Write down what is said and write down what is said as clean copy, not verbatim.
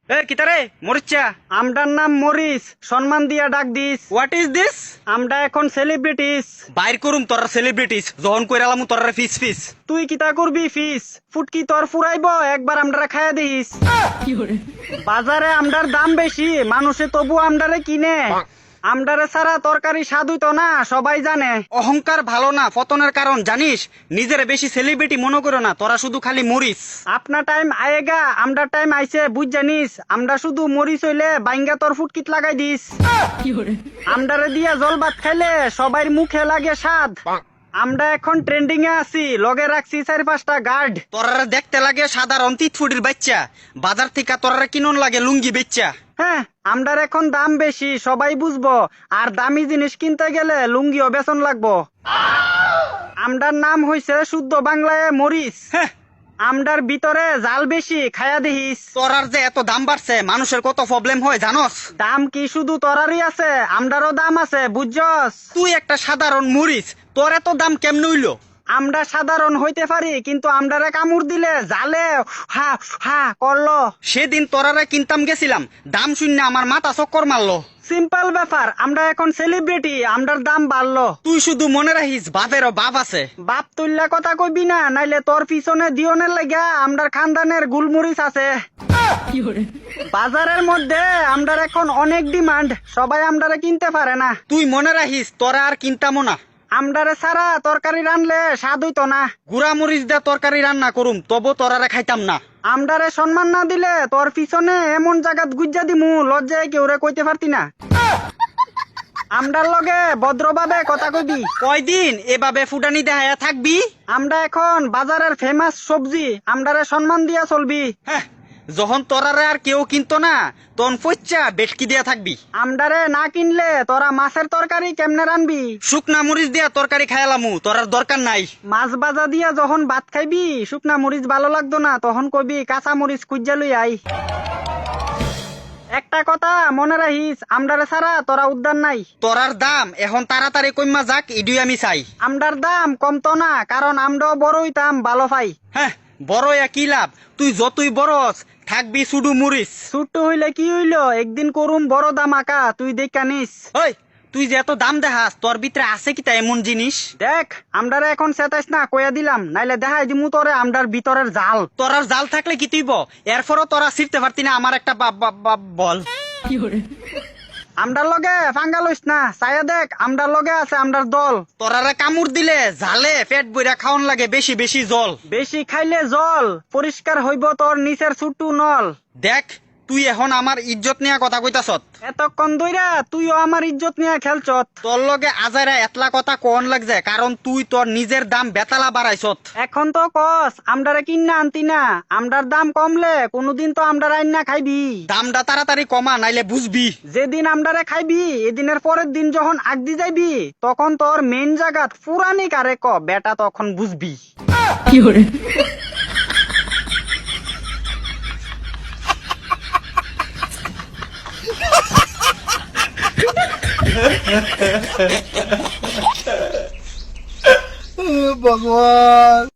এ কিতারে মরিচা? আমটার নাম মরিস, সম্মান দিয়া ডাক দিস। What is this? আমরা এখন সেলিব্রিটিস। বাইর করুম তোরা সেলিব্রিটিস, যখন কইরালাম তোরা ফিস ফিস। তুই কিতা করবি ফিস? ফুটকি তোর ফুরাইব, একবার আমরা খায়া দিস। বাজারে আমডার দাম বেশি, মানুষে তবু আমডারে কিনে। আমডারে ছাড়া তরকারি স্বাদ হইতো না, সবাই জানে। অহংকার ভালো না, পতনের কারণ জানিস। নিজের বেশি সেলিব্রিটি মনে করো না, তোরা শুধু খালি মরিস। আপনার টাইম আয়েগা, আমডার টাইম আইছে, বুঝ জানিস। আমরা শুধু মরিস হইলে বাইঙ্গা তোর ফুটকিত লাগাই দিস। আমডারে দিয়া জল ভাত খাইলে সবাই মুখে লাগে স্বাদ। আমরা এখন ট্রেন্ডিং এ আছি, লগে রাখছি 4-5টা গার্ড। তোরা দেখতে লাগে সাধারণ 3 ফুটির বাচ্চা, বাজার থেকে তোরা কিনন লাগে লুঙ্গি বেচ্চা। হ্যাঁ, আমডার এখন দাম বেশি, সবাই বুঝবো। আর দামি জিনিস কিনতে গেলে লুঙ্গিও বেতন লাগবো। আমডার নাম হইছে শুদ্ধ বাংলায় মরিস। হ্যাঁ, আমডার ভিতরে জাল বেশি, খায়া দেখিস। তোরার যে এত দাম বাড়ছে, মানুষের কত প্রবলেম হয় জানোস? দাম কি শুধু তোরারই আছে? আমডারও দাম আছে, বুঝছস? তুই একটা সাধারণ মরিস, তোর এত দাম কেমনে হইলো? আমরা সাধারণ হইতে পারি, কিন্তু আমডারে কামড় দিলে জালে হা হা করলো। সেদিন তোরারে কিনতাম গেছিলাম, দাম শূন্য আমার মাথা চক্কর মারলো। সিম্পল ব্যাপার, আমরা এখন সেলিব্রিটি, আমডার দাম বাড়লো। তুই শুধু মনে রাখিস বাপেরও বাপ আছে। বাপ তুল্লা কথা কইবি না, নাইলে তোর পিছনে দিওনের লাগা আমডার খানদানের গুলমরিচ আছে। বাজারের মধ্যে আমডার এখন অনেক ডিমান্ড, সবাই আমডারে কিনতে পারে না। তুই মনে রাখিস তোরা আর কিনতামও না। আমডারে ছাড়া তরকারি রানলে স্বাদ হইতো না। গুড়া মরিচ দিয়ে তরকারি রান্না করুম, তবু তোরারে খাইতাম না। আমডারে সম্মান না দিলে তোর পিছনে এমন জায়গাত গুজ্জা দিমু, লজ্জায় কেউরে কইতে পারতি না। আমডার লগে ভদ্রভাবে কথা কইবি। কয়দিন এভাবে ফুটানি দেখায়া থাকবি? আমরা এখন বাজারের ফেমাস সবজি, আমডারে সম্মান দিয়া চলবি। হ্যাঁ, যখন তোরারে আর কেউ কিনতো না, তখন পচ্চা বেটকি দিয়া থাকবি। আমডারে না কিনলে তোরা মাছের তরকারি কেমনে রানবি? শুকনা মরিচ দিয়া তরকারি খাইলামু, তোরার দরকার নাই। মাছ বাজা দিয়া যখন ভাত খাইবি, শুকনা মরিচ ভালো লাগতো না, তখন কইবি কাঁচা মরিচ কুইজা লই আই। একটা কথা মনে রাখিস, আমডারে ছাড়া তোরা উদ্ধার নাই। তোরার দাম এখন তাড়াতাড়ি কইমা যাক, ইডুই আমি চাই। আমডার দাম কমতো না, কারণ আমরাও বড় হইতাম ভালো পাই। হ্যাঁ, বড় কি লাভ? তুই যতই বড়স থাকবি শুধু মরিচ। ছোট্ট হইলে কি হইলো, একদিন করুম বড় দাম আঁকা, তুই দেখা নিস। ওই, তুই যে এত দাম দেখাস, তোর ভিতরে আছে কি তা এমন জিনিস? দেখ, আমডারে এখন চেতাইস না, কইয়া দিলাম, নাইলে দেখাই দিমু তোরে আমডার ভিতরের জাল। তোরার জাল থাকলে কি তুইব? এরপরও তোরা ছিড়তে পারতি না আমার একটা বল। আমডার লগে ফাঙ্গা লইস না, চাইয়া দেখ, আমডার লগে আছে আমডার দল। তোরারে কামড় দিলে জালে পেট বইরা খাওন লাগে বেশি বেশি জল। বেশি খাইলে জল পরিষ্কার হইব তোর নিচের ছুট্টু নল। দেখ, তুই এখন আমার ইজ্জত নিয়ে কথা কইতাছত। এতক্ষণ ধইরা তুইও আমার ইজ্জত নিয়ে খেলছত। তোর লগে আজারা এতলা কথা কোন লাগছে, কারণ তুই তোর নিজের দাম বেতালা বাড়াইছত। এখন তো কস আমডারে কিন্না আনতি না, আমডার দাম কমলে কোনদিন তো আমডার আইন না খাইবি। দামটা তাড়াতাড়ি কমা, নাইলে বুঝবি। যেদিন আমডারে খাইবি, এদিনের পরের দিন যখন আগদি যাইবি, তখন তোর মেন জায়গাত পুরানি কারে ক বেটা, তখন বুঝবি। भगवान।